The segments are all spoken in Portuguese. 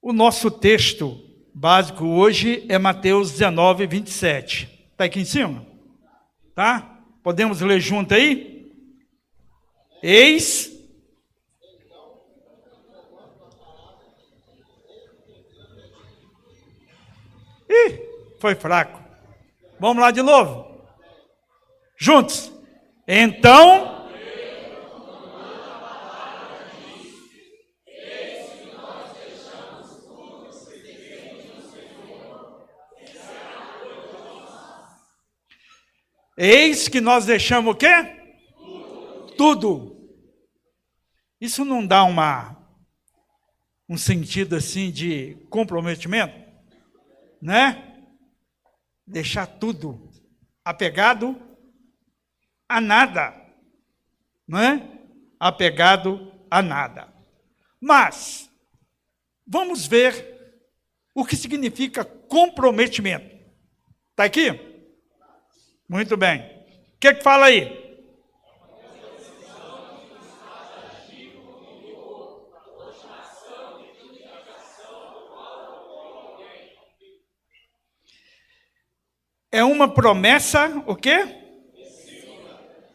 O nosso texto básico hoje é Mateus 19, 27. Está aqui em cima? Tá? Podemos ler junto aí? Eis... Ih, foi fraco. Vamos lá de novo? Juntos. Então... Eis que nós deixamos o quê? Tudo. Isso não dá um sentido assim de comprometimento? Né? Deixar tudo apegado a nada. Não é? Apegado a nada. Mas, vamos ver o que significa comprometimento. Está aqui? Muito bem. O que fala aí? É uma promessa, o quê?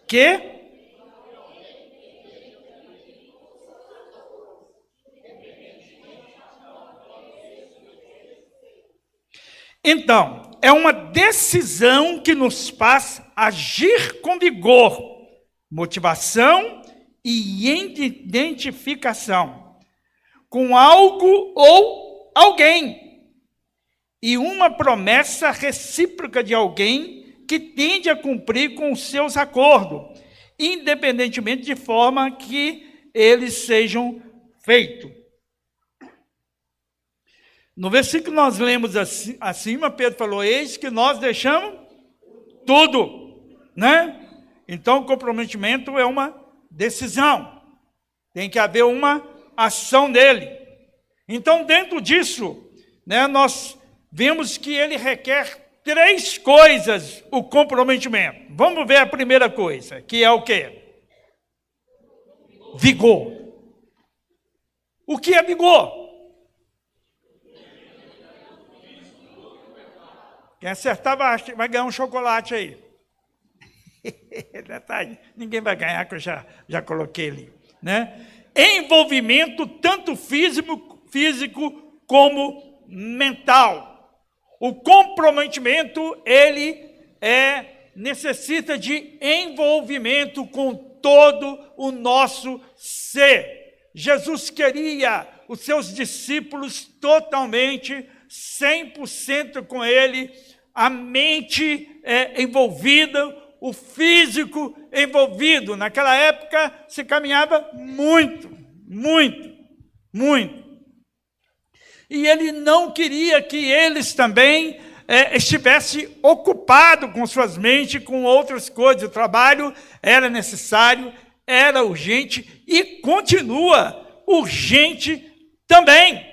Que? Então, é uma decisão que nos faz agir com vigor, motivação e identificação com algo ou alguém. E uma promessa recíproca de alguém que tende a cumprir com os seus acordos, independentemente de forma que eles sejam feitos. No versículo que nós lemos acima, Pedro falou, eis que nós deixamos tudo, né? Então, o comprometimento é uma decisão. Tem que haver uma ação dele. Então, dentro disso, né, nós vemos que ele requer 3 coisas, o comprometimento. Vamos ver a primeira coisa, que é o quê? Vigor. O que é vigor? Quem acertar vai ganhar um chocolate aí. Ninguém vai ganhar, que eu já coloquei ali. Né? Envolvimento tanto físico como mental. O comprometimento, ele necessita de envolvimento com todo o nosso ser. Jesus queria os seus discípulos totalmente 100% com ele, a mente envolvida, o físico envolvido. Naquela época se caminhava muito. E ele não queria que eles também estivessem ocupados com suas mentes, com outras coisas. O trabalho era necessário, era urgente e continua urgente também,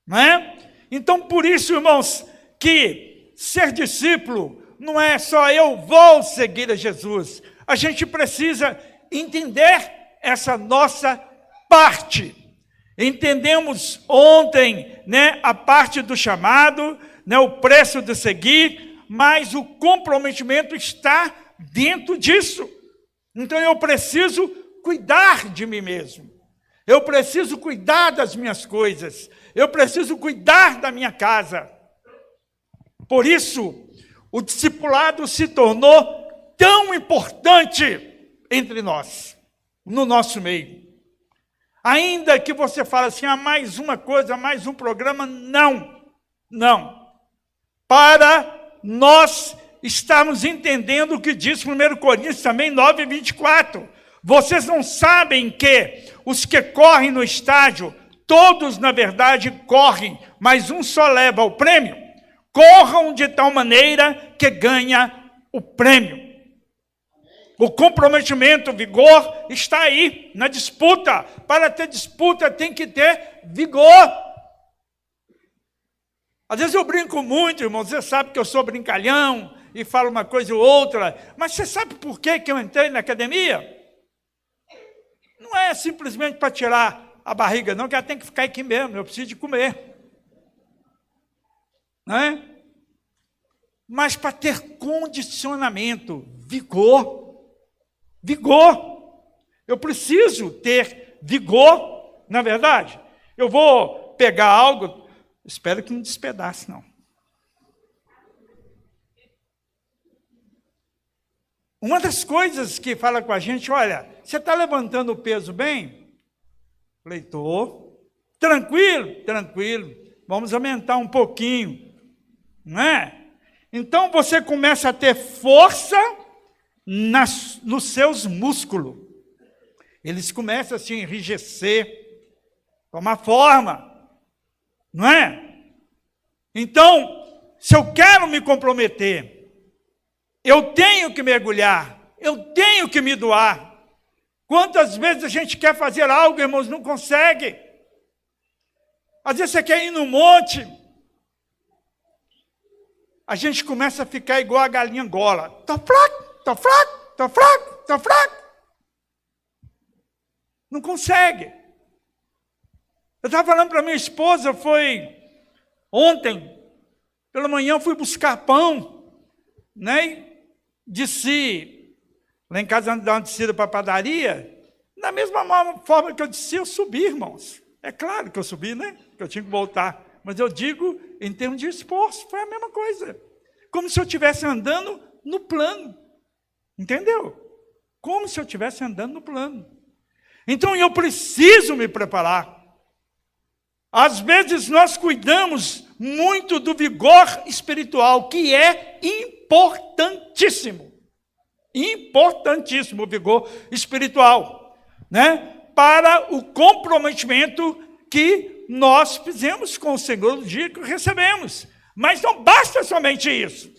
não é? Então, por isso, irmãos, que ser discípulo não é só eu vou seguir a Jesus. A gente precisa entender essa nossa parte. Entendemos ontem, né, a parte do chamado, né, o preço de seguir, mas o comprometimento está dentro disso. Então, eu preciso cuidar de mim mesmo. Eu preciso cuidar das minhas coisas. Eu preciso cuidar da minha casa. Por isso, o discipulado se tornou tão importante entre nós, no nosso meio. Ainda que você fale assim, mais uma coisa, mais um programa, não. Para nós estarmos entendendo o que diz 1 Coríntios também 9, 24. Vocês não sabem que os que correm no estádio, todos, na verdade, correm, mas um só leva o prêmio. Corram de tal maneira que ganha o prêmio. O comprometimento, o vigor, está aí, na disputa. Para ter disputa, tem que ter vigor. Às vezes eu brinco muito, irmão, você sabe que eu sou brincalhão, e falo uma coisa ou outra, mas você sabe por que eu entrei na academia? Não é simplesmente para tirar a barriga, não, que ela tem que ficar aqui mesmo, eu preciso de comer. não é? Mas para ter condicionamento, vigor. Eu preciso ter vigor, na verdade. Eu vou pegar algo, espero que não despedace, não. Uma das coisas que fala com a gente, olha, você está levantando o peso bem? Falei, estou. Tranquilo. Vamos aumentar um pouquinho, não é? Então você começa a ter força nos seus músculos. Eles começam a se enrijecer, tomar forma, não é? Então, se eu quero me comprometer, eu tenho que mergulhar, eu tenho que me doar. Quantas vezes a gente quer fazer algo, irmãos, não consegue? Às vezes você quer ir no monte, a gente começa a ficar igual a galinha Angola. Tô fraco. Não consegue. Eu estava falando para minha esposa, foi ontem, pela manhã eu fui buscar pão, né? E desci, lá em casa dar uma descida para a padaria, da mesma forma que eu desci, eu subi, irmãos. É claro que eu subi, né? Que eu tinha que voltar. Mas eu digo, em termos de esforço, foi a mesma coisa. Como se eu estivesse andando no plano. Entendeu? Como se eu estivesse andando no plano. Então, eu preciso me preparar. Às vezes, nós cuidamos muito do vigor espiritual, que é importantíssimo. Importantíssimo o vigor espiritual, né? Para o comprometimento que nós fizemos com o Senhor no dia que o recebemos. Mas não basta somente isso.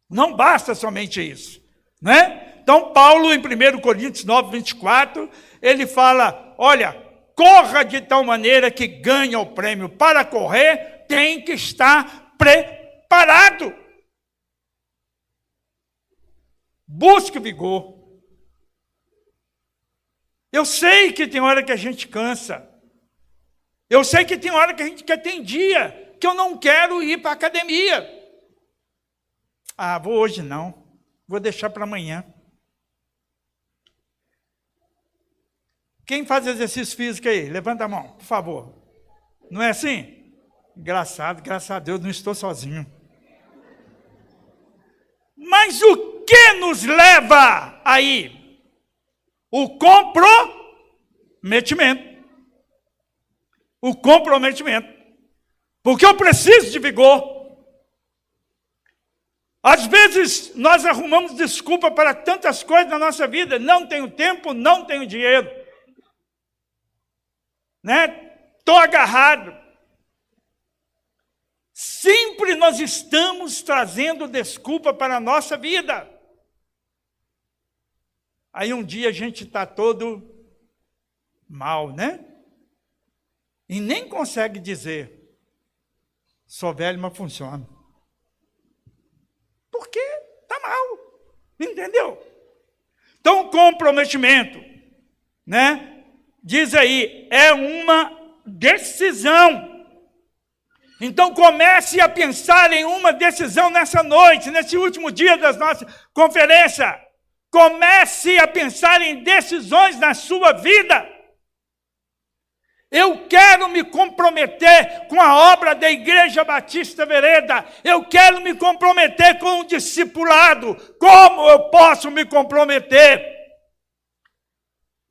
Não basta somente isso, né? Então, Paulo, em 1 Coríntios 9, 24, ele fala, olha, corra de tal maneira que ganhe o prêmio. Para correr, tem que estar preparado. Busque vigor. Eu sei que tem hora que a gente cansa. Eu sei que tem hora que a gente quer, tem dia que eu não quero ir para a academia. Ah, vou hoje não. Vou deixar para amanhã. Quem faz exercício físico aí? Levanta a mão, por favor. Não é assim? Engraçado, graças a Deus, não estou sozinho. Mas o que nos leva aí? O comprometimento. O comprometimento. Porque eu preciso de vigor. Às vezes, nós arrumamos desculpa para tantas coisas na nossa vida. Não tenho tempo, não tenho dinheiro. Né? Estou agarrado. Sempre nós estamos trazendo desculpa para a nossa vida. Aí um dia a gente está todo mal, né? E nem consegue dizer, sou velho, mas funciona. Porque está mal, entendeu? Então, comprometimento, né? Diz aí, é uma decisão. Então, comece a pensar em uma decisão nessa noite, nesse último dia da nossa conferência. Comece a pensar em decisões na sua vida. Eu quero me comprometer com a obra da Igreja Batista Vereda. Eu quero me comprometer com o discipulado. Como eu posso me comprometer?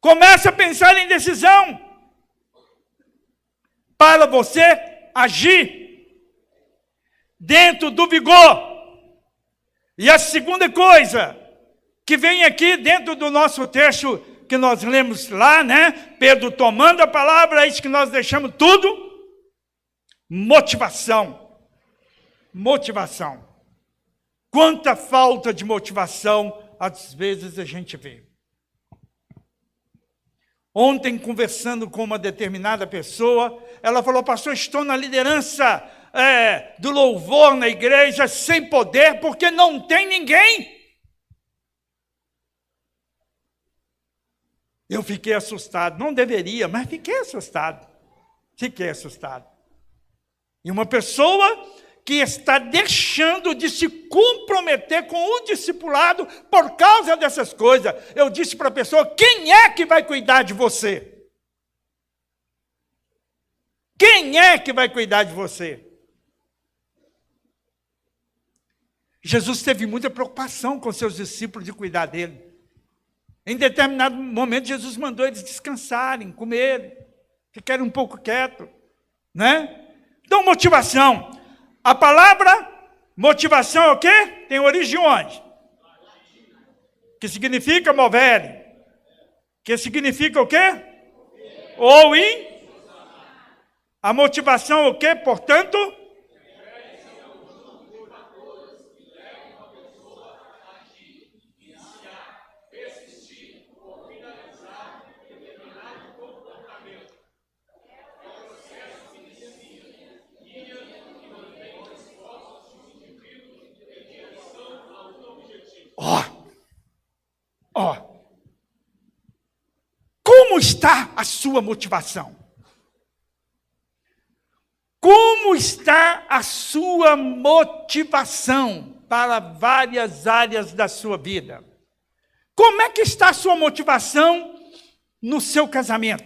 Comece a pensar em decisão. Para você agir dentro do vigor. E a segunda coisa que vem aqui dentro do nosso texto que nós lemos lá, né? Pedro tomando a palavra, é isso que nós deixamos tudo. Motivação. Motivação. Quanta falta de motivação às vezes a gente vê. Ontem, conversando com uma determinada pessoa, ela falou, pastor, estou na liderança do louvor na igreja sem poder, porque não tem ninguém. Eu fiquei assustado, não deveria, mas fiquei assustado. E uma pessoa que está deixando de se comprometer com o discipulado por causa dessas coisas. Eu disse para a pessoa, quem é que vai cuidar de você? Quem é que vai cuidar de você? Jesus teve muita preocupação com seus discípulos de cuidar dele. Em determinado momento, Jesus mandou eles descansarem, comerem, ficarem um pouco quietos, né? Então, motivação. A palavra motivação é o quê? Tem origem onde? Que significa mover. Que significa o quê? Ou em? A motivação é o quê? Portanto, como está a sua motivação? Como está a sua motivação para várias áreas da sua vida? Como é que está a sua motivação no seu casamento?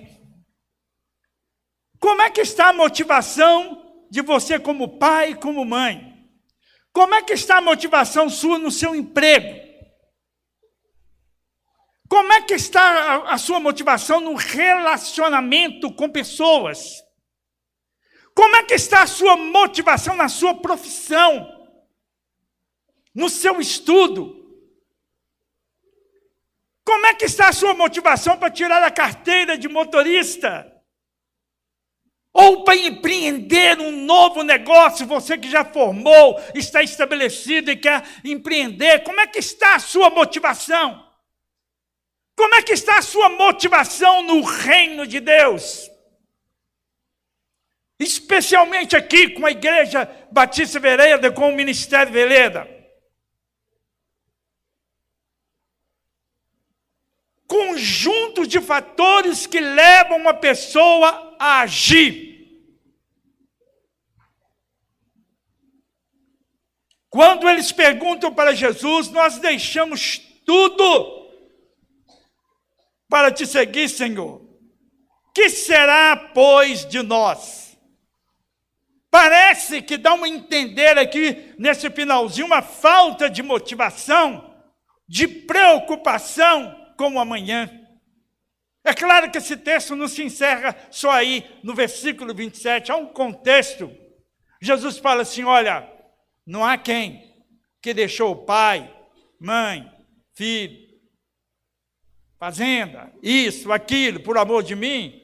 Como é que está a motivação de você como pai e como mãe? Como é que está a motivação sua no seu emprego? Como é que está a sua motivação no relacionamento com pessoas? Como é que está a sua motivação na sua profissão? No seu estudo? Como é que está a sua motivação para tirar a carteira de motorista? Ou para empreender um novo negócio, você que já formou, está estabelecido e quer empreender, como é que está a sua motivação? Como é que está a sua motivação no reino de Deus? Especialmente aqui com a Igreja Batista Vereda, com o Ministério Vereda. Conjunto de fatores que levam uma pessoa a agir. Quando eles perguntam para Jesus, nós deixamos tudo para te seguir, Senhor. Que será, pois, de nós? Parece que dá um entender aqui, nesse finalzinho, uma falta de motivação, de preocupação com o amanhã. É claro que esse texto não se encerra só aí, no versículo 27, há um contexto. Jesus fala assim, olha, não há quem que deixou o pai, mãe, filho, fazenda, isso, aquilo, por amor de mim,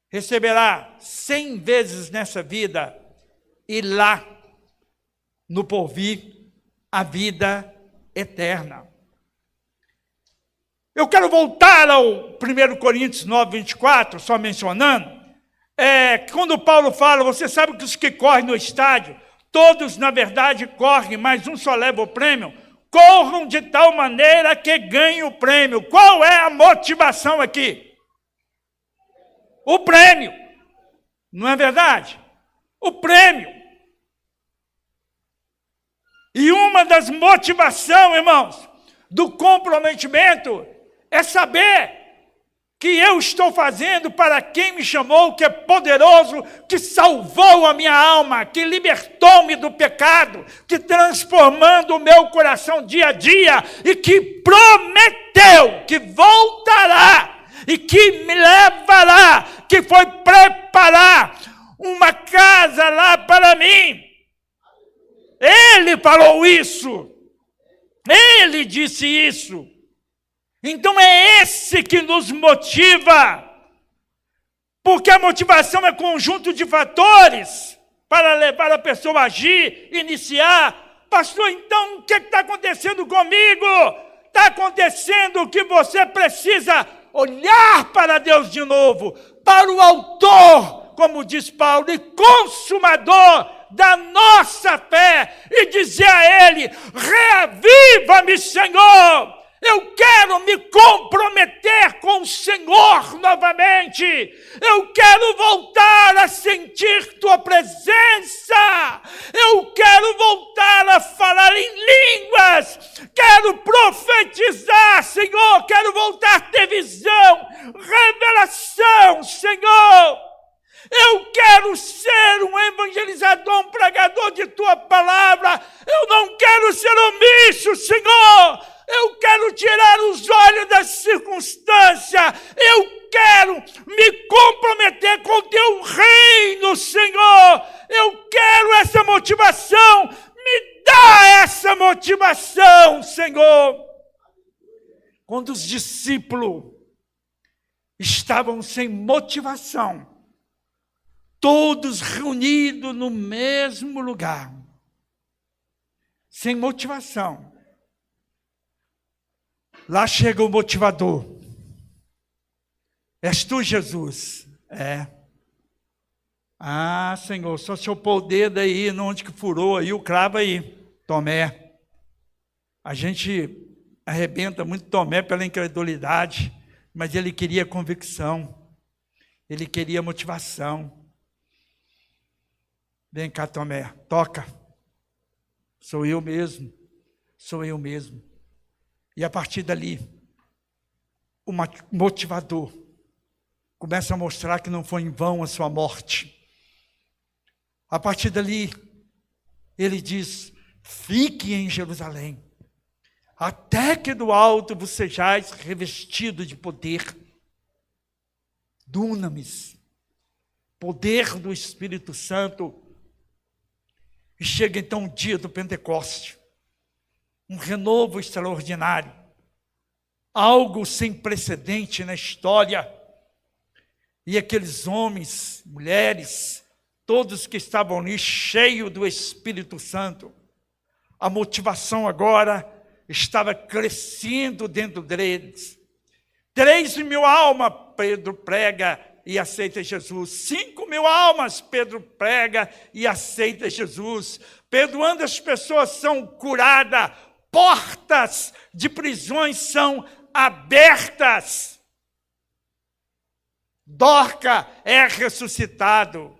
receberá 100 vezes nessa vida e lá, no porvir, a vida eterna. Eu quero voltar ao 1 Coríntios 9, 24, só mencionando, quando Paulo fala, você sabe que os que correm no estádio, todos na verdade correm, mas um só leva o prêmio. Corram de tal maneira que ganhem o prêmio. Qual é a motivação aqui? O prêmio. Não é verdade? O prêmio. E uma das motivações, irmãos, do comprometimento é saber que eu estou fazendo para quem me chamou, que é poderoso, que salvou a minha alma, que libertou-me do pecado, que transformando o meu coração dia a dia e que prometeu que voltará e que me levará, que foi preparar uma casa lá para mim. Ele falou isso. Ele disse isso. Então é esse que nos motiva, porque a motivação é conjunto de fatores para levar a pessoa a agir, iniciar. Pastor, então o que está acontecendo comigo? Está acontecendo que você precisa olhar para Deus de novo, para o autor, como diz Paulo, e consumador da nossa fé, e dizer a Ele, reaviva-me, Senhor. Eu quero me comprometer com o Senhor novamente. Eu quero voltar a sentir Tua presença. Eu pregador, um pregador de tua palavra. Eu não quero ser omisso, Senhor. Eu quero tirar os olhos da circunstância. Eu quero me comprometer com o teu reino, Senhor. Eu quero essa motivação. Me dá essa motivação, Senhor. Quando os discípulos estavam sem motivação, todos reunidos no mesmo lugar, sem motivação, lá chega o motivador. És tu, Jesus? É. Ah, Senhor, só se eu pôr o dedo aí, onde que furou aí, o cravo aí. Tomé. A gente arrebenta muito Tomé pela incredulidade, mas ele queria convicção, ele queria motivação. Vem cá, Tomé, toca. Sou eu mesmo, sou eu mesmo. E a partir dali, o motivador começa a mostrar que não foi em vão a sua morte. A partir dali, ele diz: fique em Jerusalém, até que do alto vos sejais revestido de poder. Dunamis, poder do Espírito Santo. E chega então o dia do Pentecoste, um renovo extraordinário, algo sem precedente na história. E aqueles homens, mulheres, todos que estavam ali cheios do Espírito Santo, a motivação agora estava crescendo dentro deles. 3.000 almas, Pedro prega e aceita Jesus. 5.000 almas, Pedro prega e aceita Jesus. Perdoando, as pessoas são curadas, portas de prisões são abertas. Dorca é ressuscitado.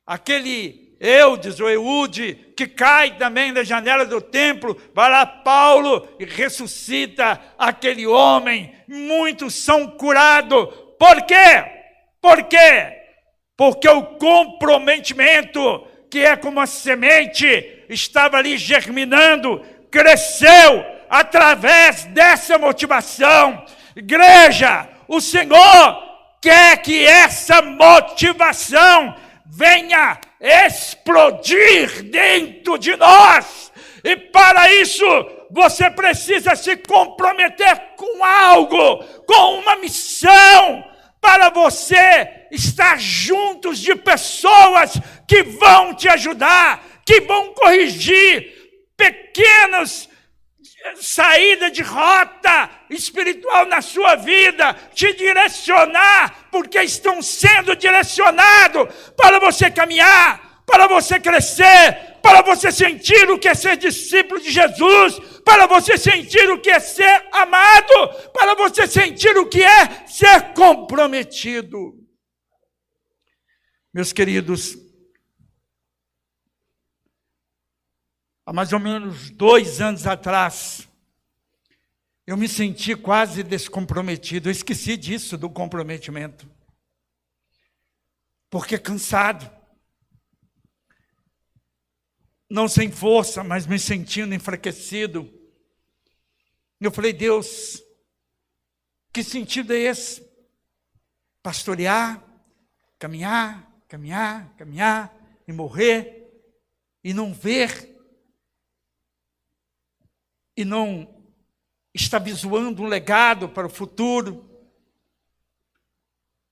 Aquele Eudes ou Eude, que cai também da janela do templo, vai lá Paulo e ressuscita aquele homem. Muitos são curados. Por quê? Por quê? Porque o comprometimento, que é como a semente, estava ali germinando, cresceu através dessa motivação. Igreja, o Senhor quer que essa motivação venha explodir dentro de nós. E para isso, você precisa se comprometer com algo, com uma missão, para você estar juntos de pessoas que vão te ajudar, que vão corrigir pequenas saídas de rota espiritual na sua vida, te direcionar, porque estão sendo direcionados para você caminhar, para você crescer, para você sentir o que é ser discípulo de Jesus, para você sentir o que é ser amado, para você sentir o que é ser comprometido. Meus queridos, há mais ou menos 2 anos atrás, eu me senti quase descomprometido. Eu esqueci disso, do comprometimento. Porque cansado. Não sem força, mas me sentindo enfraquecido. Eu falei: Deus, que sentido é esse? Pastorear, caminhar e morrer, e não ver, e não estar visuando um legado para o futuro,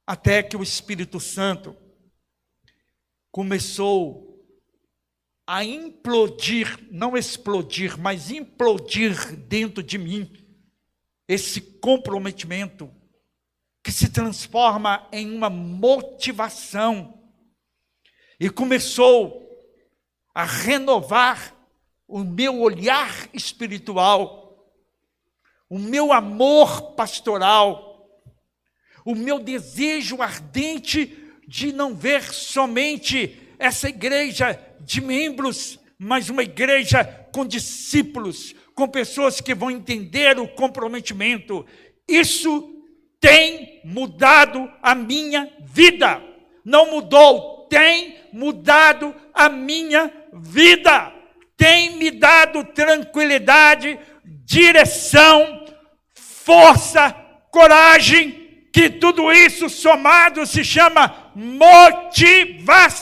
até que o Espírito Santo começou a implodir, não explodir, mas implodir dentro de mim, esse comprometimento que se transforma em uma motivação, e começou a renovar o meu olhar espiritual, o meu amor pastoral, o meu desejo ardente de não ver somente essa igreja de membros, mas uma igreja com discípulos, com pessoas que vão entender o comprometimento. Isso tem mudado a minha vida. Não mudou, tem mudado a minha vida, tem me dado tranquilidade, direção, força, coragem, que tudo isso somado se chama motivação,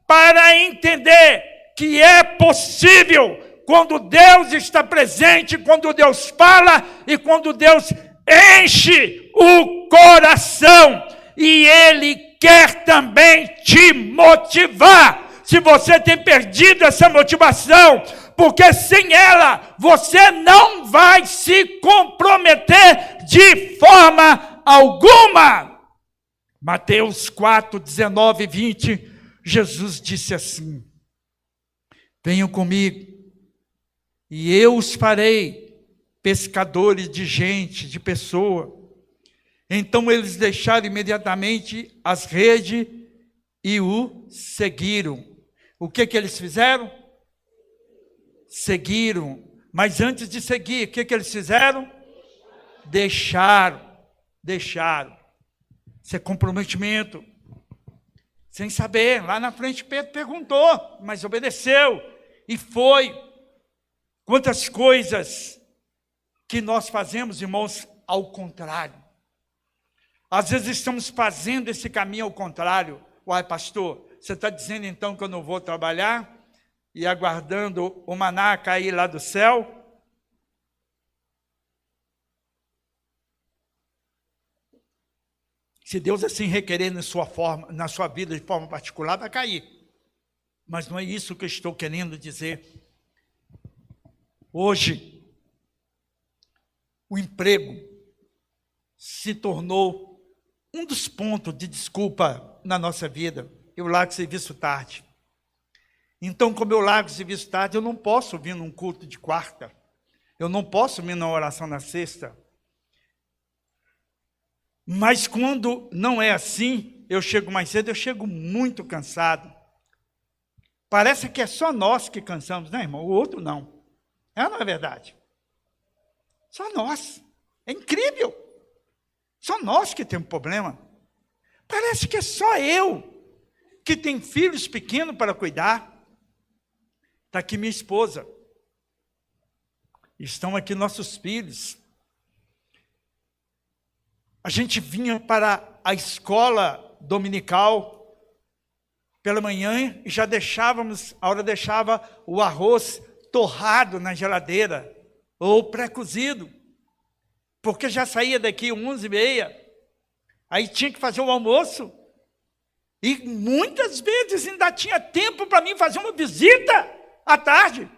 para entender que é possível, quando Deus está presente, quando Deus fala e quando Deus enche o coração, e Ele quer também te motivar. Se você tem perdido essa motivação, porque sem ela você não vai se comprometer de forma alguma. Mateus 4, 19 e 20, Jesus disse assim: venham comigo, e eu os farei pescadores de gente, de pessoa. Então eles deixaram imediatamente as redes e o seguiram. O que eles fizeram? Seguiram. Mas antes de seguir, o que eles fizeram? Deixaram. Isso é comprometimento. Sem saber. Lá na frente Pedro perguntou, mas obedeceu. E foi. Quantas coisas que nós fazemos, irmãos, ao contrário. Às vezes estamos fazendo esse caminho ao contrário. Uai, pastor, você está dizendo então que eu não vou trabalhar e aguardando o maná cair lá do céu? Se Deus assim requerer na sua vida de forma particular, vai cair. Mas não é isso que eu estou querendo dizer. Hoje, o emprego se tornou um dos pontos de desculpa na nossa vida. Eu largo serviço tarde. Então, como eu largo serviço tarde, eu não posso vir num culto de quarta. Eu não posso vir na oração na sexta. Mas quando não é assim, eu chego mais cedo, eu chego muito cansado. Parece que é só nós que cansamos, né, irmão? O outro não. É, não é verdade? Só nós. É incrível. Só nós que temos problema. Parece que é só eu que tenho filhos pequenos para cuidar. Está aqui minha esposa. Estão aqui nossos filhos. A gente vinha para a escola dominical pela manhã e já deixávamos, a hora deixava o arroz torrado na geladeira, ou pré-cozido, porque já saía daqui 11h30, aí tinha que fazer o almoço, e muitas vezes ainda tinha tempo para mim fazer uma visita à tarde,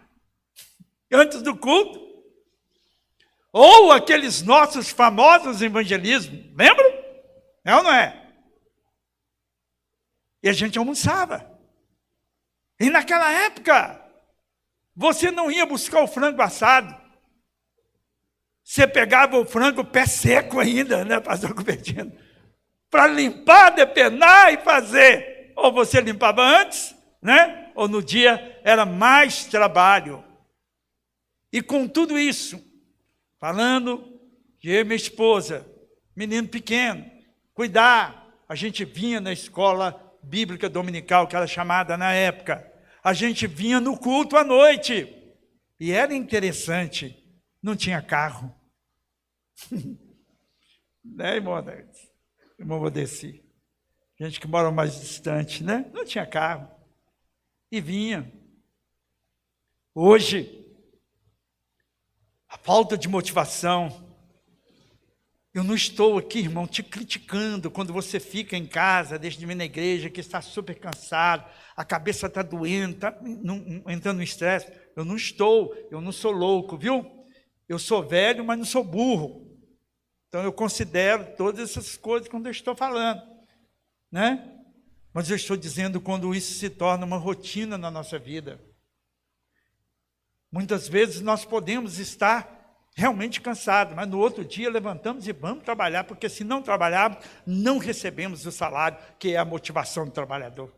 antes do culto, ou aqueles nossos famosos evangelismos, lembram? É ou não é? E a gente almoçava, e naquela época, você não ia buscar o frango assado. Você pegava o frango pé seco ainda, né, pastor Cupertino? Para limpar, depenar e fazer. Ou você limpava antes, né? Ou no dia era mais trabalho. E com tudo isso, falando de eu e minha esposa, menino pequeno, cuidar. A gente vinha na escola bíblica dominical, que era chamada na época. A gente vinha no culto à noite. E era interessante. Não tinha carro. Né, irmão? Irmão Valdeci. Gente que mora mais distante, né? Não tinha carro. E vinha. Hoje, a falta de motivação. Eu não estou aqui, irmão, te criticando quando você fica em casa, deixa de vir na igreja, que está super cansado, a cabeça está doendo, está entrando no estresse. Eu não sou louco, viu? Eu sou velho, mas não sou burro. Então eu considero todas essas coisas quando eu estou falando, né? Mas eu estou dizendo quando isso se torna uma rotina na nossa vida. Muitas vezes nós podemos estar realmente cansados, mas no outro dia levantamos e vamos trabalhar, porque se não trabalharmos, não recebemos o salário, que é a motivação do trabalhador.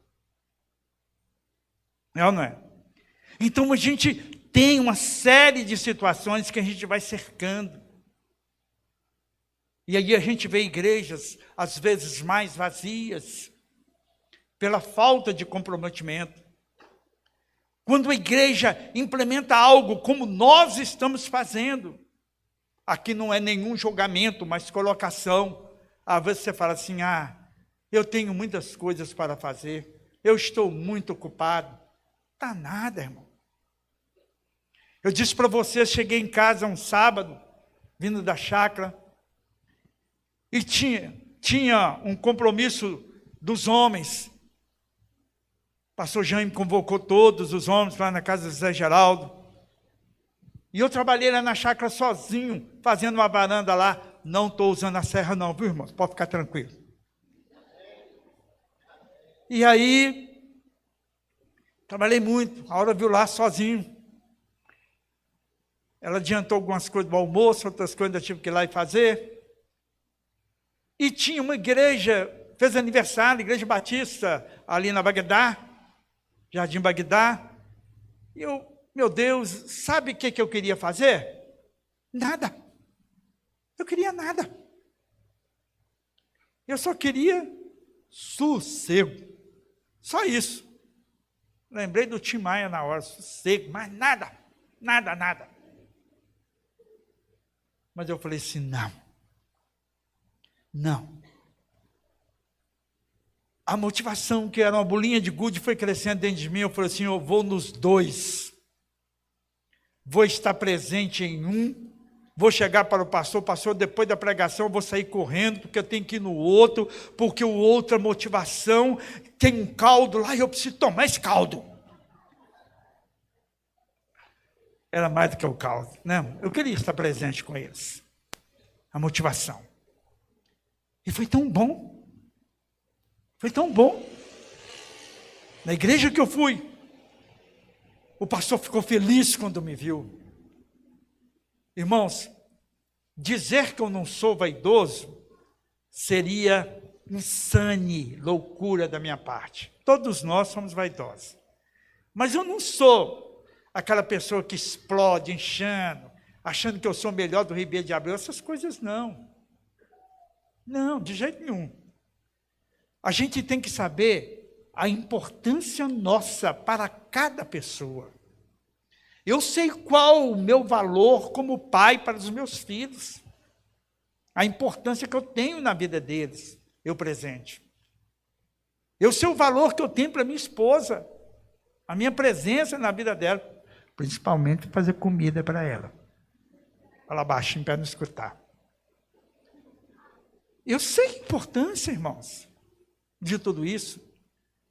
É ou não é? Então a gente tem uma série de situações que a gente vai cercando. E aí a gente vê igrejas, às vezes mais vazias, pela falta de comprometimento. Quando a igreja implementa algo como nós estamos fazendo, aqui não é nenhum julgamento, mas colocação. Às vezes você fala assim, eu tenho muitas coisas para fazer, eu estou muito ocupado. Tá nada, irmão. Eu disse para você, cheguei em casa um sábado, vindo da chácara, e tinha um compromisso dos homens. O pastor Jaime convocou todos os homens lá na casa do Zé Geraldo. E eu trabalhei lá na chácara sozinho, fazendo uma varanda lá. Não estou usando a serra não, viu, irmão? Pode ficar tranquilo. E aí, trabalhei muito. A hora viu lá sozinho. Ela adiantou algumas coisas do almoço, outras coisas eu tive que ir lá e fazer. E tinha uma igreja, fez aniversário, Igreja Batista, ali na Bagdá, Jardim Bagdá. E eu, meu Deus, sabe o que eu queria fazer? Nada. Eu queria nada. Eu só queria sossego. Só isso. Lembrei do Tim Maia na hora, sossego, mas nada. Nada. Mas eu falei assim, não. A motivação, que era uma bolinha de gude, foi crescendo dentro de mim. Eu falei assim, eu vou nos dois. Vou estar presente em um. Vou chegar para o pastor, depois da pregação eu vou sair correndo, porque eu tenho que ir no outro, porque o outro, a motivação, tem um caldo lá e eu preciso tomar esse caldo. Era mais do que o caldo, né? Eu queria estar presente com eles. A motivação. E foi tão bom. Foi tão bom. Na igreja que eu fui, o pastor ficou feliz quando me viu. Irmãos, dizer que eu não sou vaidoso seria insane, loucura da minha parte. Todos nós somos vaidosos. Mas eu não sou aquela pessoa que explode, achando que eu sou melhor do Ribeiro de Abreu, essas coisas não. Não, de jeito nenhum. A gente tem que saber a importância nossa para cada pessoa. Eu sei qual o meu valor como pai para os meus filhos. A importância que eu tenho na vida deles, eu presente. Eu sei o valor que eu tenho para minha esposa, a minha presença na vida dela, principalmente fazer comida para ela. Fala baixinho para não escutar. Eu sei a importância, irmãos, de tudo isso,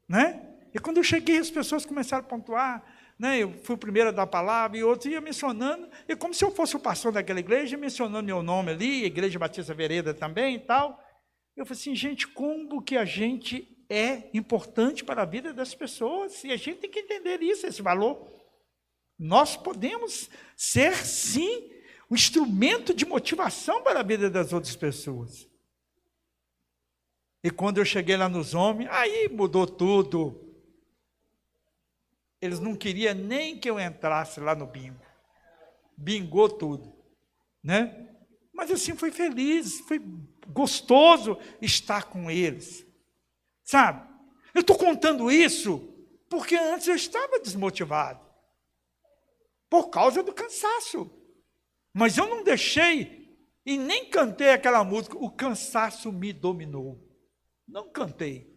né? E quando eu cheguei, as pessoas começaram a pontuar, né? Eu fui o primeiro a dar a palavra, e outros iam mencionando, e como se eu fosse o pastor daquela igreja, mencionando meu nome ali, Igreja Batista Vereda também e tal. Eu falei assim, gente, como que a gente é importante para a vida das pessoas, e a gente tem que entender isso, esse valor. Nós podemos ser, sim, um instrumento de motivação para a vida das outras pessoas. E quando eu cheguei lá nos homens, aí mudou tudo. Eles não queriam nem que eu entrasse lá no bingo. Bingou tudo, né? Mas assim, foi feliz, foi gostoso estar com eles. Sabe? Eu estou contando isso porque antes eu estava desmotivado. Por causa do cansaço. Mas eu não deixei e nem cantei aquela música, o cansaço me dominou. Não cantei.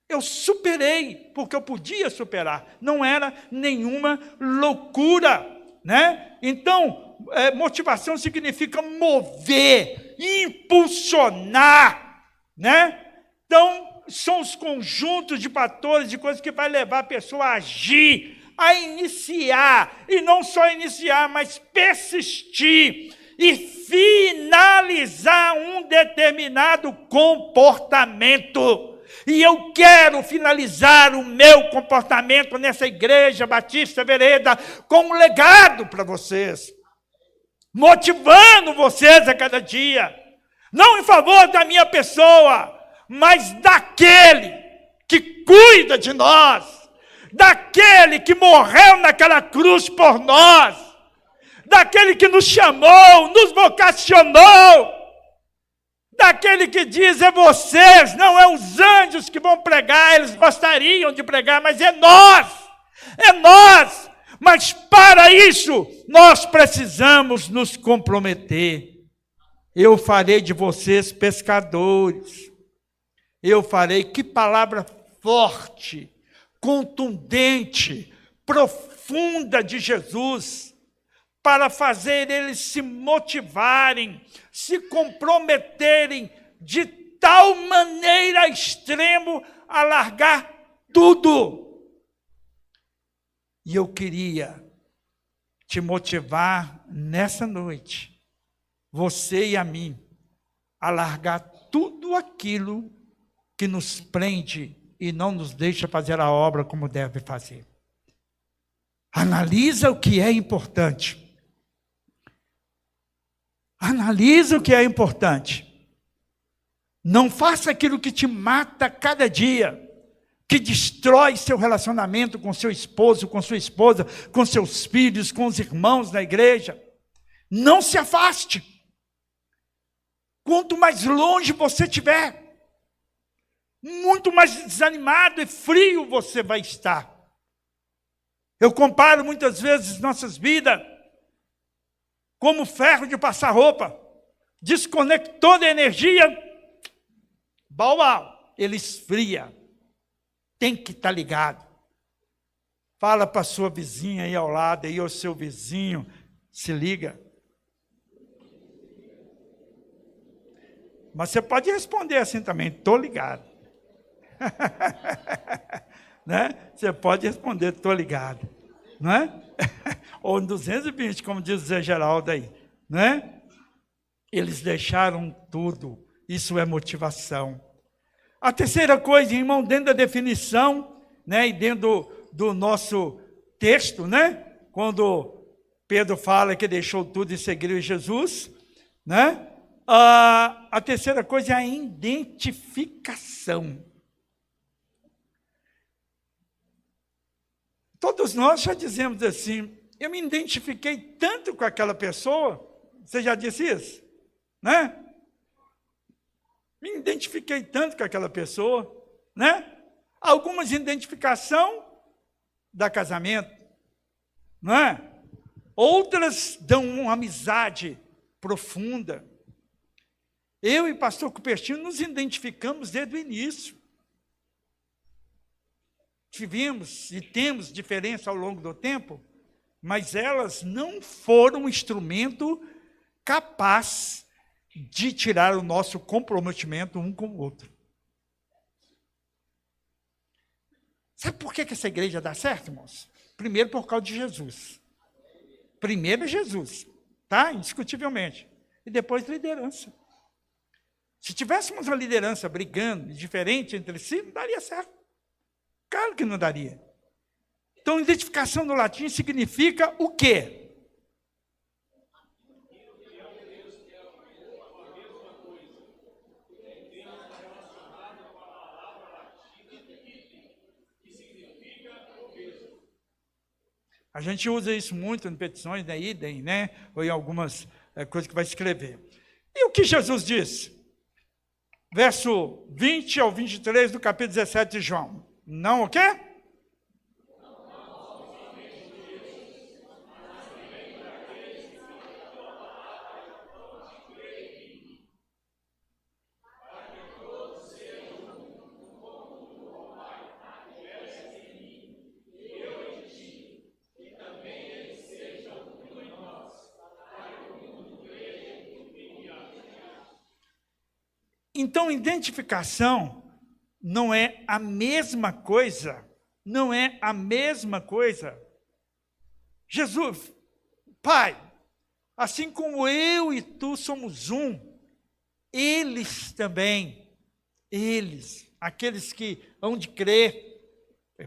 Eu superei, porque eu podia superar. Não era nenhuma loucura, né? Então, motivação significa mover, impulsionar, né? Então, são os conjuntos de fatores, de coisas que vai levar a pessoa a agir, a iniciar, e não só iniciar, mas persistir, e finalizar um determinado comportamento. E eu quero finalizar o meu comportamento nessa Igreja Batista Vereda com um legado para vocês, motivando vocês a cada dia, não em favor da minha pessoa, mas daquele que cuida de nós, daquele que morreu naquela cruz por nós, daquele que nos chamou, nos vocacionou. daquele que diz é vocês, não é os anjos que vão pregar, eles gostariam de pregar, mas é nós, é nós. Mas para isso, nós precisamos nos comprometer. Eu farei de vocês pescadores. Eu farei, que palavra forte, contundente, profunda de Jesus, para fazer eles se motivarem, se comprometerem de tal maneira extremo a largar tudo. E eu queria te motivar nessa noite, você e a mim, a largar tudo aquilo que nos prende e não nos deixa fazer a obra como deve fazer. Analisa o que é importante. Analisa o que é importante. Não faça aquilo que te mata cada dia, que destrói seu relacionamento com seu esposo, com sua esposa, com seus filhos, com os irmãos da igreja. Não se afaste. Quanto mais longe você estiver, muito mais desanimado e frio você vai estar. Eu comparo muitas vezes nossas vidas como ferro de passar roupa. Desconectou da energia, bau, ele esfria. Tem que estar ligado. Fala para a sua vizinha aí ao lado, aí o seu vizinho, se liga. Mas você pode responder assim também, estou ligado. Né? Você pode responder, estou ligado. Não é? Ou 220, como diz o Zé Geraldo aí. Não é? Eles deixaram tudo. Isso é motivação. A terceira coisa, irmão, dentro da definição, né, e dentro do nosso texto, né, quando Pedro fala que deixou tudo e seguiu Jesus, né, a terceira coisa é a identificação. Todos nós já dizemos assim, eu me identifiquei tanto com aquela pessoa, você já disse isso? Né? Me identifiquei tanto com aquela pessoa, né? Algumas identificação dá casamento, não é? Outras dão uma amizade profunda. Eu e o pastor Cupertino nos identificamos desde o início. Tivemos e temos diferença ao longo do tempo, mas elas não foram um instrumento capaz de tirar o nosso comprometimento um com o outro. Sabe por que essa igreja dá certo, irmãos? Primeiro, por causa de Jesus. Primeiro é Jesus, tá? Indiscutivelmente. E depois liderança. Se tivéssemos uma liderança brigando, diferente entre si, não daria certo. Claro que não daria. Então, identificação no latim significa o quê? A gente usa isso muito em petições da idem, né? Ou em algumas coisas que vai escrever. E o que Jesus disse? Verso 20 ao 23 do capítulo 17 de João. Não o quê? Então, identificação não é a mesma coisa, não é a mesma coisa. Jesus, Pai, assim como eu e tu somos um, eles também, eles, aqueles que hão de crer,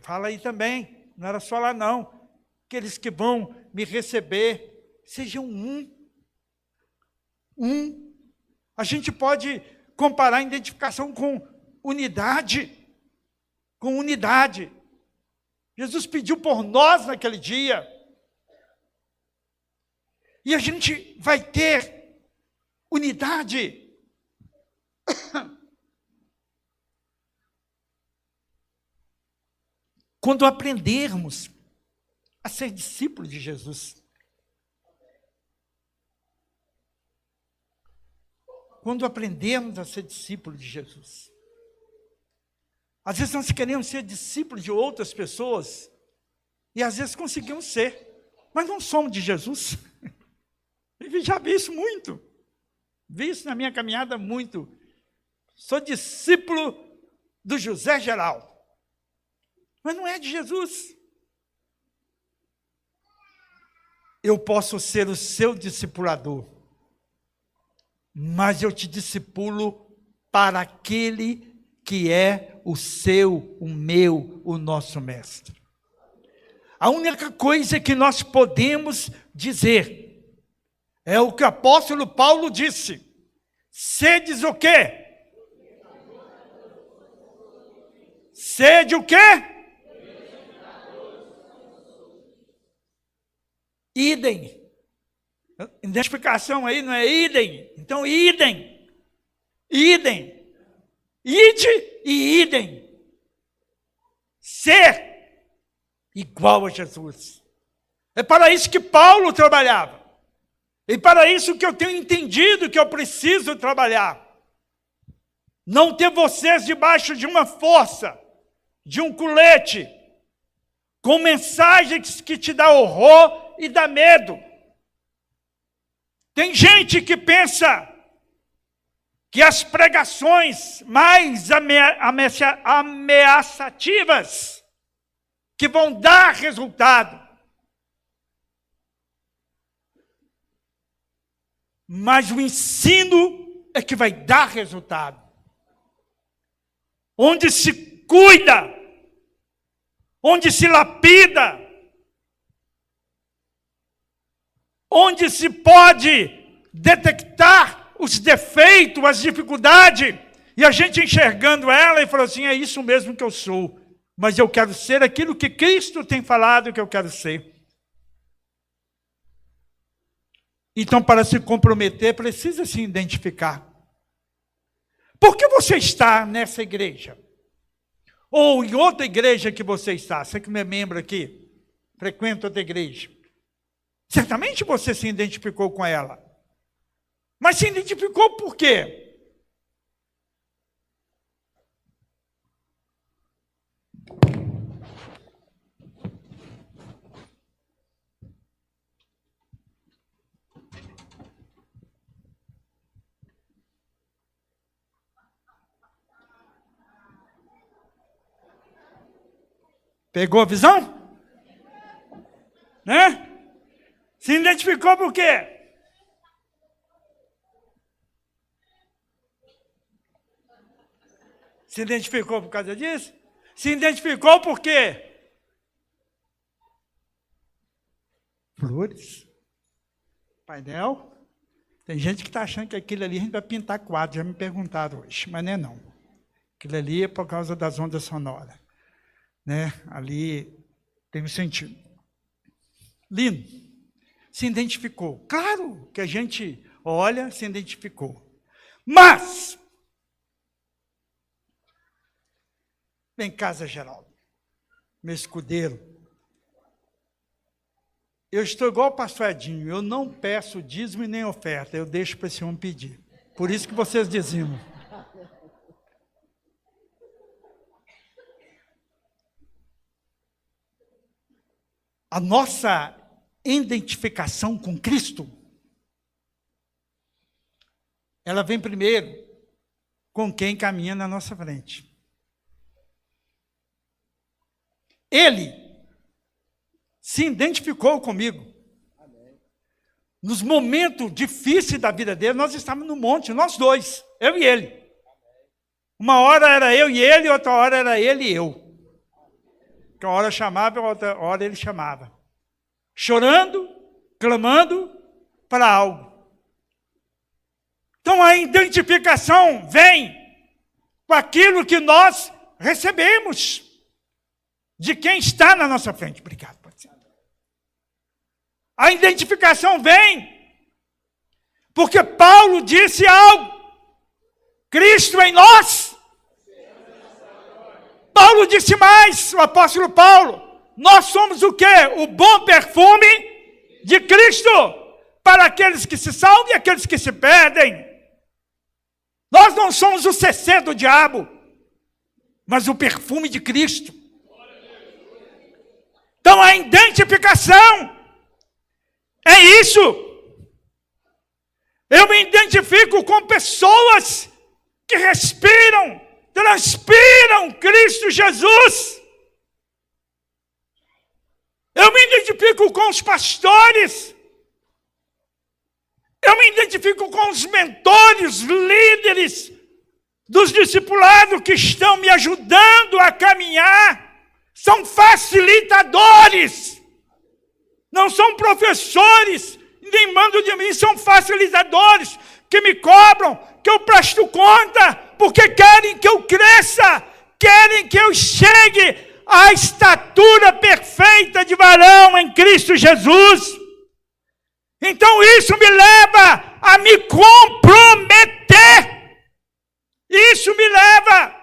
fala aí também, não era só lá não, aqueles que vão me receber, sejam um. A gente pode comparar a identificação com unidade. Com unidade. Jesus pediu por nós naquele dia. E a gente vai ter unidade. quando aprendermos a ser discípulos de Jesus. Quando aprendermos a ser discípulos de Jesus. Às vezes nós queremos ser discípulos de outras pessoas, e às vezes conseguimos ser, mas não somos de Jesus. Eu já vi isso muito. Vi isso na minha caminhada muito. Sou discípulo do José Geral, mas não é de Jesus. Eu posso ser o seu discipulador, mas eu te discipulo para aquele que é o seu, o meu, o nosso mestre. A única coisa que nós podemos dizer é o que o apóstolo Paulo disse: sedes o quê? Sede o quê? Idem. Identificação aí não é idem. Então, idem. Idem. Ide e idem. Ser igual a Jesus. É para isso que Paulo trabalhava. E para isso que eu tenho entendido que eu preciso trabalhar. Não ter vocês debaixo de uma força, de um colete, com mensagens que te dá horror e dá medo. Tem gente que pensa que as pregações mais ameaçativas que vão dar resultado. Mas o ensino é que vai dar resultado. Onde se cuida, onde se lapida, onde se pode detectar os defeitos, as dificuldades, e a gente enxergando ela e falando assim, é isso mesmo que eu sou, mas eu quero ser aquilo que Cristo tem falado que eu quero ser. Então, para se comprometer, precisa se identificar. Por que você está nessa igreja? Ou em outra igreja que você está? Você que é membro aqui, frequenta outra igreja. Certamente você se identificou com ela. Mas se identificou por quê? Pegou a visão? Né? Se identificou por quê? Se identificou por causa disso? Se identificou por quê? Flores. Painel. Tem gente que está achando que aquilo ali a gente vai pintar quadro. Já me perguntaram hoje, mas não é não. Aquilo ali é por causa das ondas sonoras. Né? Ali tem um sentido. Lindo. Se identificou. Claro que a gente olha, se identificou. Mas, vem cá, Zé Geraldo, meu escudeiro. Eu estou igual o pastor Edinho, eu não peço dízimo e nem oferta, eu deixo para esse homem pedir. Por isso que vocês dizimam. A nossa identificação com Cristo, ela vem primeiro com quem caminha na nossa frente. Ele se identificou comigo. Nos momentos difíceis da vida dele, nós estávamos no monte, nós dois, eu e ele. Uma hora era eu e ele, outra hora era ele e eu. Que uma hora eu chamava, outra hora ele chamava. Chorando, clamando para algo. Então a identificação vem com aquilo que nós recebemos de quem está na nossa frente. Obrigado, pode ser. A identificação vem porque Paulo disse algo. Cristo em nós. Paulo disse mais, o apóstolo Paulo, nós somos o quê? O bom perfume de Cristo, para aqueles que se salvam e aqueles que se perdem. Nós não somos o CC do diabo, mas o perfume de Cristo. Então a identificação é isso. Eu me identifico com pessoas que respiram, transpiram Cristo Jesus. Eu me identifico com os pastores. Eu me identifico com os mentores, líderes dos discipulados que estão me ajudando a caminhar. São facilitadores. Não são professores, nem mandam de mim, são facilitadores que me cobram, que eu presto conta, porque querem que eu cresça, querem que eu chegue à estatura perfeita de varão em Cristo Jesus. Então isso me leva a me comprometer. Isso me leva.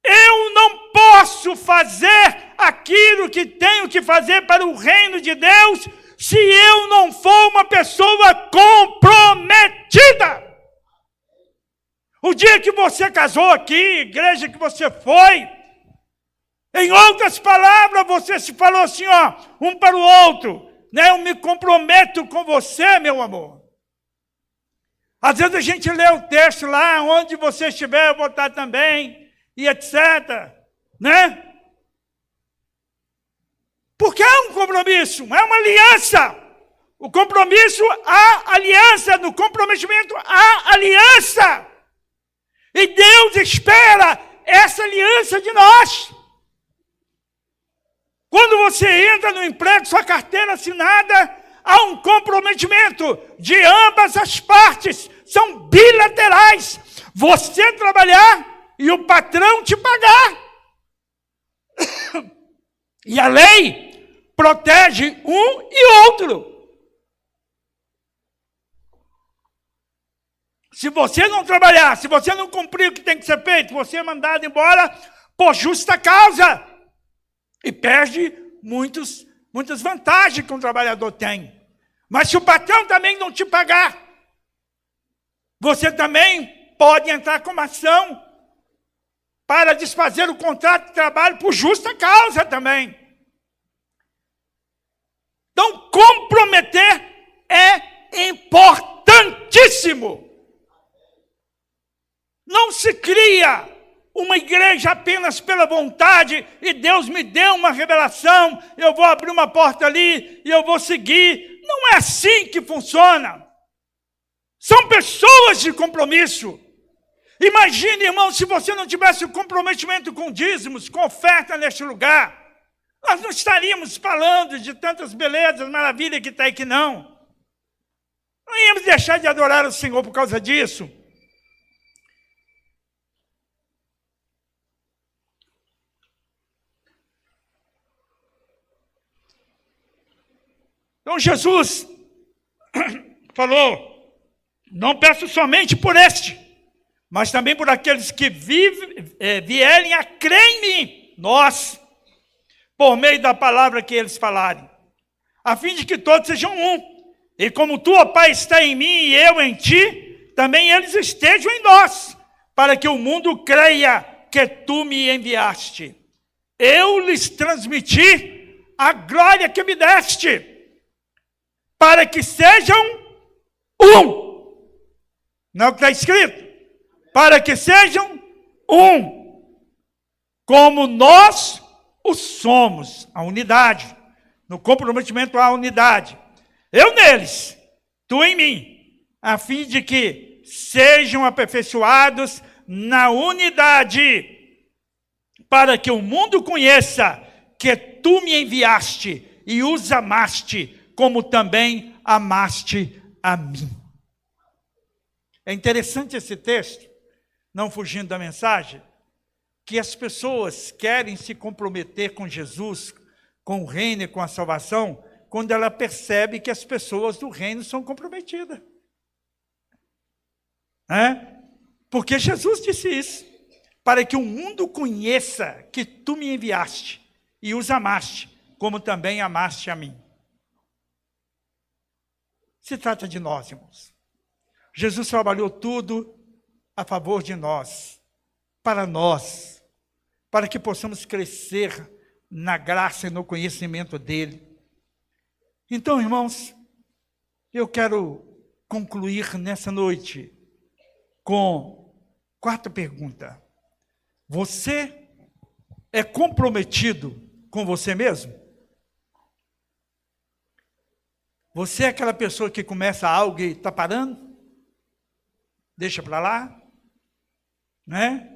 Eu não posso fazer aquilo que tenho que fazer para o reino de Deus se eu não for uma pessoa comprometida. O dia que você casou aqui, igreja que você foi, em outras palavras, você se falou assim, ó, um para o outro, né? Eu me comprometo com você, meu amor. Às vezes a gente lê o texto lá, onde você estiver, eu vou estar também, e etc. Né? Porque é um compromisso, é uma aliança. O compromisso, há aliança, no comprometimento, há aliança. E Deus espera essa aliança de nós. Quando você entra no emprego, sua carteira assinada, há um comprometimento de ambas as partes. São bilaterais. Você trabalhar e o patrão te pagar. E a lei protege um e outro. Se você não trabalhar, se você não cumprir o que tem que ser feito, você é mandado embora por justa causa. E perde muitas vantagens que um trabalhador tem. Mas se o patrão também não te pagar, você também pode entrar com uma ação para desfazer o contrato de trabalho por justa causa também. Então, comprometer é importantíssimo. Não se cria uma igreja apenas pela vontade e Deus me deu uma revelação, eu vou abrir uma porta ali e eu vou seguir. Não é assim que funciona. São pessoas de compromisso. Imagine, irmão, se você não tivesse o comprometimento com dízimos, com oferta neste lugar, nós não estaríamos falando de tantas belezas, maravilhas que está aqui, não. Não íamos deixar de adorar o Senhor por causa disso. Então Jesus falou, não peço somente por este, mas também por aqueles que vierem a crer em mim, nós, por meio da palavra que eles falarem, a fim de que todos sejam um. E como tu, ó Pai, está em mim e eu em ti, também eles estejam em nós, para que o mundo creia que tu me enviaste. Eu lhes transmiti a glória que me deste, para que sejam um. Não é o que está escrito? Para que sejam um, como nós o somos, a unidade. No comprometimento à unidade. Eu neles, tu em mim, a fim de que sejam aperfeiçoados na unidade, para que o mundo conheça que tu me enviaste e os amaste, como também amaste a mim. É interessante esse texto, não fugindo da mensagem, que as pessoas querem se comprometer com Jesus, com o reino e com a salvação, quando ela percebe que as pessoas do reino são comprometidas. Porque Jesus disse isso. para que o mundo conheça que tu me enviaste e os amaste, como também amaste a mim. Se trata de nós, irmãos. Jesus trabalhou tudo a favor de nós, para que possamos crescer na graça e no conhecimento dele. Então, irmãos, eu quero concluir nessa noite com 4 perguntas. Você é comprometido com você mesmo? Você é aquela pessoa que começa algo e está parando? Deixa para lá? Né?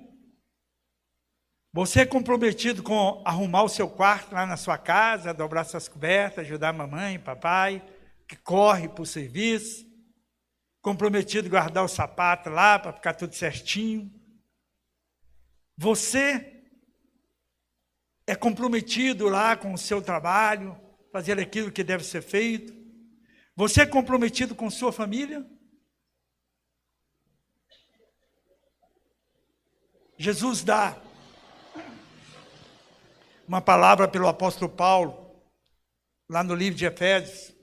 Você é comprometido com arrumar o seu quarto lá na sua casa, dobrar suas cobertas, ajudar a mamãe e papai, que corre para o serviço, comprometido em guardar o sapato lá para ficar tudo certinho. Você é comprometido lá com o seu trabalho, fazer aquilo que deve ser feito. Você é comprometido com sua família? Jesus dá uma palavra pelo apóstolo Paulo, lá no livro de Efésios,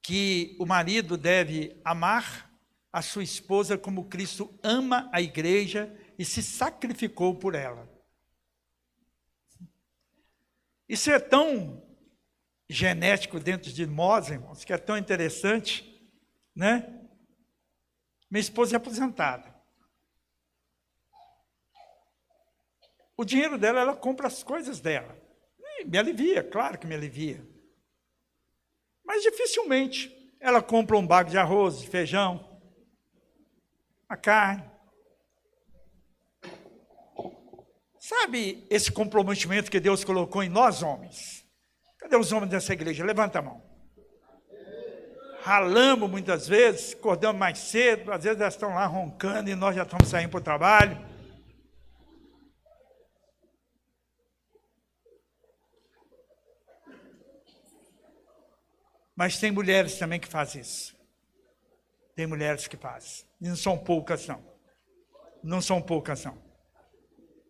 que o marido deve amar a sua esposa como Cristo ama a igreja e se sacrificou por ela. Isso é tão genético dentro de nós, irmãos, que é tão interessante, né? Minha esposa é aposentada. O dinheiro dela, ela compra as coisas dela. E me alivia, claro que me alivia. Mas dificilmente ela compra um bago de arroz, de feijão, a carne. Sabe esse comprometimento que Deus colocou em nós, homens? Cadê os homens dessa igreja? Levanta a mão. Ralamos muitas vezes, acordamos mais cedo, às vezes elas estão lá roncando e nós já estamos saindo para o trabalho. Mas tem mulheres também que fazem isso. Tem mulheres que fazem. E não são poucas, não. Não são poucas, não.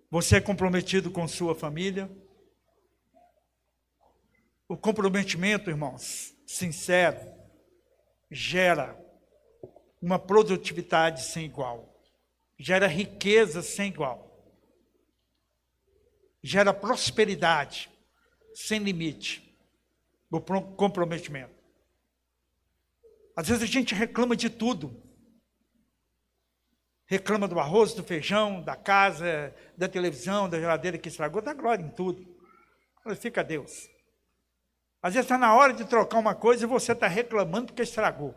Você é comprometido com sua família? O comprometimento, irmãos, sincero, gera uma produtividade sem igual. Gera riqueza sem igual. Gera prosperidade sem limite. O comprometimento. Às vezes a gente reclama de tudo. Reclama do arroz, do feijão, da casa, da televisão, da geladeira que estragou, dá glória em tudo. Glorifica a Deus. Às vezes está na hora de trocar uma coisa e você está reclamando porque estragou.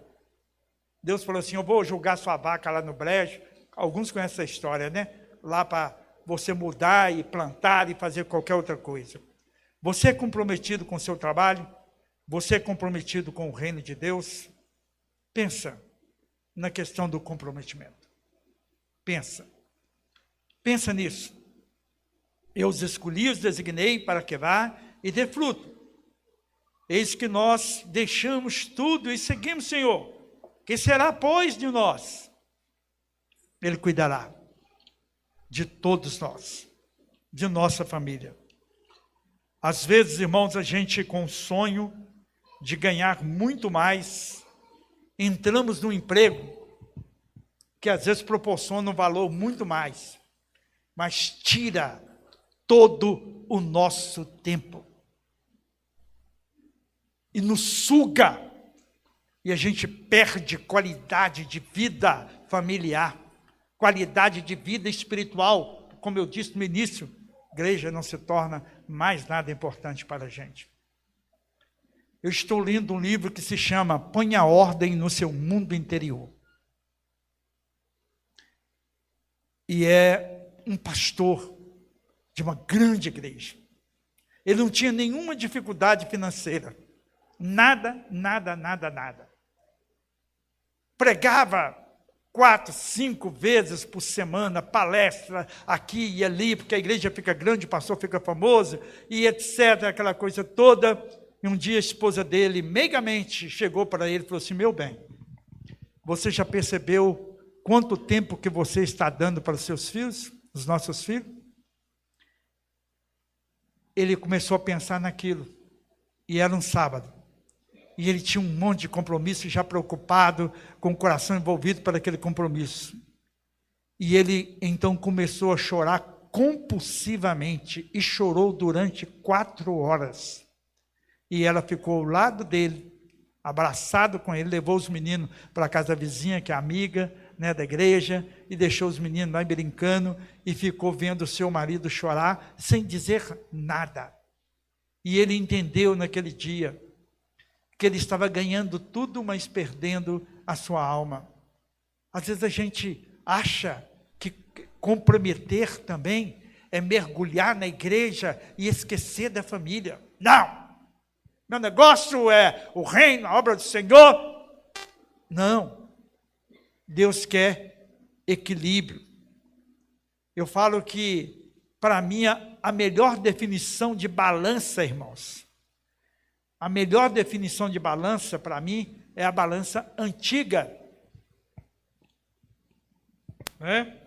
Deus falou assim, eu vou jogar sua vaca lá no brejo. Alguns conhecem essa história, né? Lá para você mudar e plantar e fazer qualquer outra coisa. Você é comprometido com o seu trabalho? Você é comprometido com o reino de Deus? Pensa na questão do comprometimento. Pensa nisso. Eu os escolhi, os designei para que vá e dê fruto. Eis que nós deixamos tudo e seguimos, Senhor. Que será, pois, de nós? Ele cuidará de todos nós, de nossa família. Às vezes, irmãos, a gente com o sonho de ganhar muito mais, entramos num emprego que às vezes proporciona um valor muito mais, mas tira todo o nosso tempo e nos suga, e a gente perde qualidade de vida familiar, qualidade de vida espiritual. Como eu disse no início, a igreja não se torna mais nada importante para a gente. Eu estou lendo um livro que se chama Ponha Ordem no Seu Mundo Interior. E é um pastor de uma grande igreja. Ele não tinha nenhuma dificuldade financeira. Nada. Pregava 4, 5 vezes por semana, palestra aqui e ali, porque a igreja fica grande, o pastor fica famoso, e etc., aquela coisa toda. E um dia a esposa dele, meigamente, chegou para ele e falou assim, meu bem, você já percebeu quanto tempo que você está dando para os seus filhos, os nossos filhos? Ele começou a pensar naquilo, e era um sábado, e ele tinha um monte de compromisso, já preocupado, com o coração envolvido por aquele compromisso. E ele então começou a chorar compulsivamente, e chorou durante 4 horas. E ela ficou ao lado dele, abraçado com ele, levou os meninos para a casa vizinha, que é amiga, né, da igreja, e deixou os meninos lá brincando, e ficou vendo o seu marido chorar, sem dizer nada. E ele entendeu naquele dia, que ele estava ganhando tudo, mas perdendo a sua alma. Às vezes a gente acha que comprometer também é mergulhar na igreja e esquecer da família. Não! Meu negócio é o reino, a obra do Senhor. Não. Deus quer equilíbrio. Eu falo que, para mim, a melhor definição de balança, irmãos, a melhor definição de balança, para mim, é a balança antiga. Né?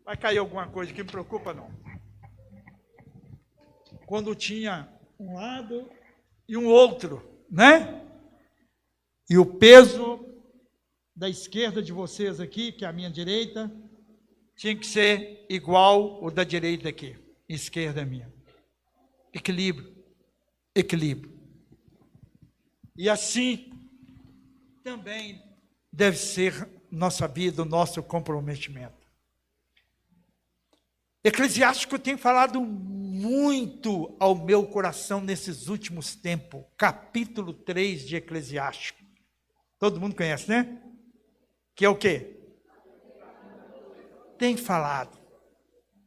Vai cair alguma coisa que me preocupa, não. Quando tinha um lado e um outro, né? E o peso da esquerda de vocês aqui, que é a minha direita, tinha que ser igual ao da direita aqui. Esquerda é minha. Equilíbrio. Equilíbrio. E assim também deve ser nossa vida, o nosso comprometimento. Eclesiástico tem falado muito ao meu coração nesses últimos tempos. Capítulo 3 de Eclesiástico. Todo mundo conhece, né? Que é o quê? Tem falado.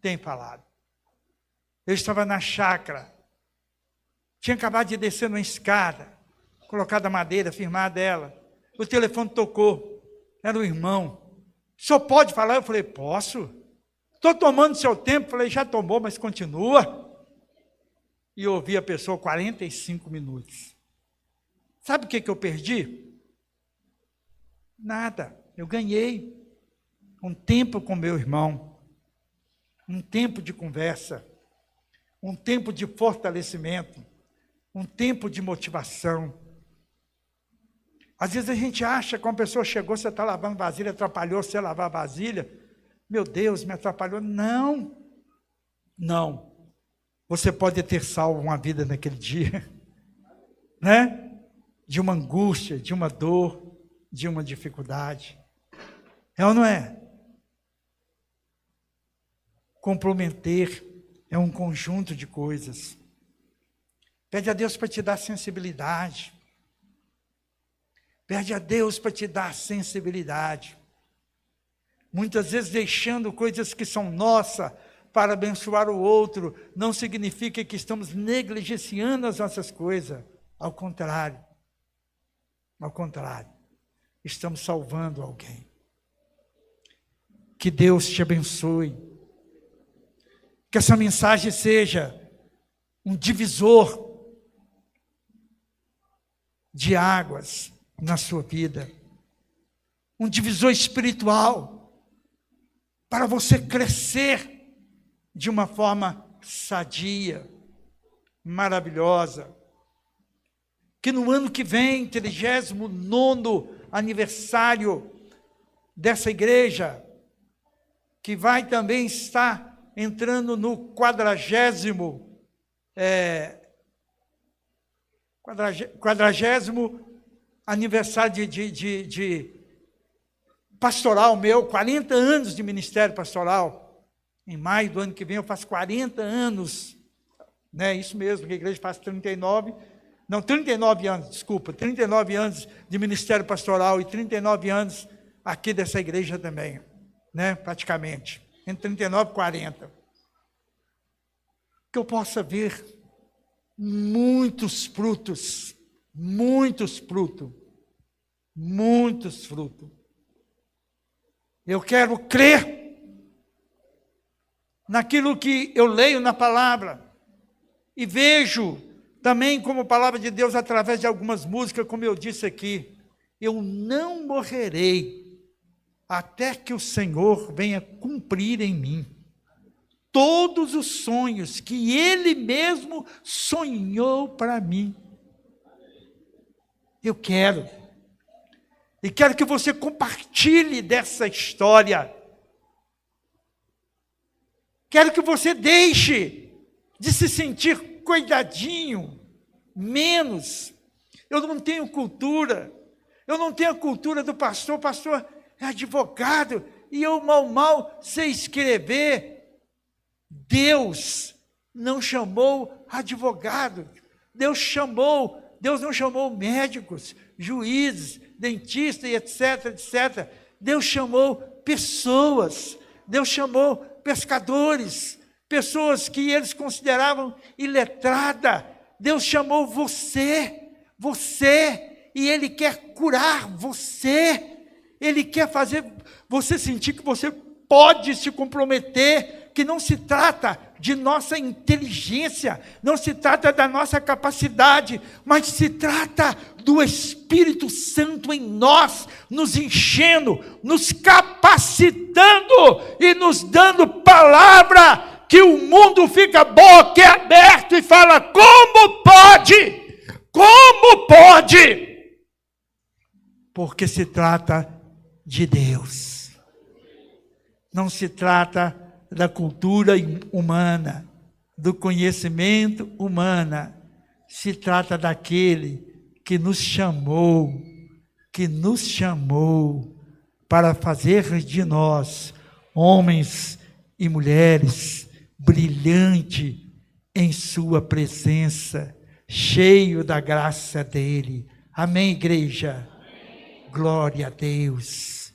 Tem falado. Eu estava na chácara. Tinha acabado de descer numa escada. Colocado a madeira, firmada ela. O telefone tocou. Era um irmão. O senhor pode falar? Eu falei, posso. Estou tomando seu tempo. Falei, já tomou, mas continua. E eu ouvi a pessoa 45 minutos. Sabe o que eu perdi? Nada. Eu ganhei um tempo com meu irmão. Um tempo de conversa. Um tempo de fortalecimento. Um tempo de motivação. Às vezes a gente acha que uma pessoa chegou, você está lavando vasilha, atrapalhou você lavar a vasilha. Meu Deus, me atrapalhou. Não. Não. Você pode ter salvo uma vida naquele dia. Né? De uma angústia, de uma dor, de uma dificuldade. É ou não é? Comprometer é um conjunto de coisas. Pede a Deus para te dar sensibilidade. Pede a Deus para te dar sensibilidade. Muitas vezes deixando coisas que são nossas para abençoar o outro, não significa que estamos negligenciando as nossas coisas. Ao contrário. Ao contrário. Estamos salvando alguém. Que Deus te abençoe. Que essa mensagem seja um divisor de águas na sua vida. Um divisor espiritual para você crescer de uma forma sadia, maravilhosa. Que no ano que vem, 39º aniversário dessa igreja, que vai também estar entrando no 40º aniversário de pastoral meu, 40 anos de ministério pastoral. Em maio do ano que vem eu faço 40 anos, né? Isso mesmo, que a igreja faz 39 anos de ministério pastoral e 39 anos aqui dessa igreja também, né? Praticamente, entre 39 e 40. Que eu possa ver muitos frutos, Eu quero crer naquilo que eu leio na palavra e vejo também como palavra de Deus através de algumas músicas, como eu disse aqui. Eu não morrerei até que o Senhor venha cumprir em mim todos os sonhos que Ele mesmo sonhou para mim. Eu quero. E quero que você compartilhe dessa história. Quero que você deixe de se sentir coitadinho, menos. Eu não tenho cultura. Eu não tenho a cultura do pastor. O pastor é advogado e eu mal sei escrever. Deus não chamou advogado. Deus não chamou médicos, juízes, dentistas e etc. Deus chamou pessoas. Deus chamou pescadores, pessoas que eles consideravam iletrada. Deus chamou você, e Ele quer curar você. Ele quer fazer você sentir que você pode se comprometer, que não se trata de nossa inteligência, não se trata da nossa capacidade, mas se trata do Espírito Santo em nós, nos enchendo, nos capacitando e nos dando palavra, que o mundo fica boquiaberto e fala: como pode? Como pode? Porque se trata de Deus. Não se trata da cultura humana, do conhecimento humano. Se trata daquele que nos chamou para fazer de nós homens e mulheres brilhantes em sua presença, cheio da graça dele. Amém, igreja? Amém. Glória a Deus.